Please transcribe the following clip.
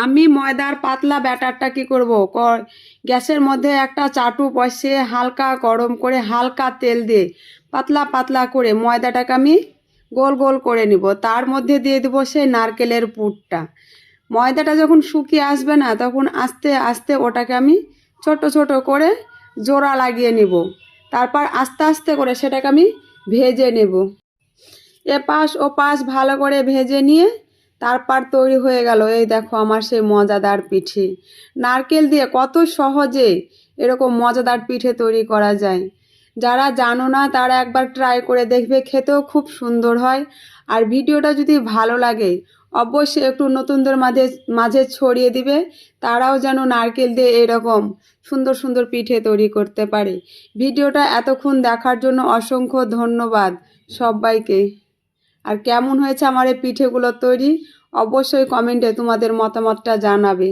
আমি ময়দার পাতলা ব্যাটারটা কি করব, গ্যাসের মধ্যে একটা চাটু বসিয়ে হালকা গরম করে হালকা তেল দিয়ে পাতলা পাতলা করে ময়দাটাকে আমি গোল গোল করে নিব। তার মধ্যে দিয়ে দেবো সেই নারকেলের পুরটা। ময়দাটা যখন শুকিয়ে আসবে না, তখন আস্তে আস্তে ওটাকে আমি ছোট ছোট করে জোড়া লাগিয়ে নিব। তারপর আস্তে আস্তে করে সেটাকে আমি ভেজে নেব। এপাশ ওপাশ ভালো করে ভেজে নিয়ে তারপর তৈরি হয়ে গেল, এই দেখো আমার সেই মজাদার পিঠে। নারকেল দিয়ে কত সহজে এরকম মজাদার পিঠে তৈরি করা যায়। যারা জানো না তারা একবার ট্রাই করে দেখবে, খেতেও খুব সুন্দর হয়। আর ভিডিওটা যদি ভালো লাগে অবশ্যই একটু নতুনদের মাঝে মাঝে ছড়িয়ে দিবে, তারাও যেন নারকেল দিয়ে এরকম সুন্দর সুন্দর পিঠে তৈরি করতে পারে। ভিডিওটা এতক্ষণ দেখার জন্য অসংখ্য ধন্যবাদ সবাইকে। আর কেমন হয়েছে আমার এই পিঠেগুলো তৈরি, অবশ্যই কমেন্টে তোমাদের মতামতটা জানাবে।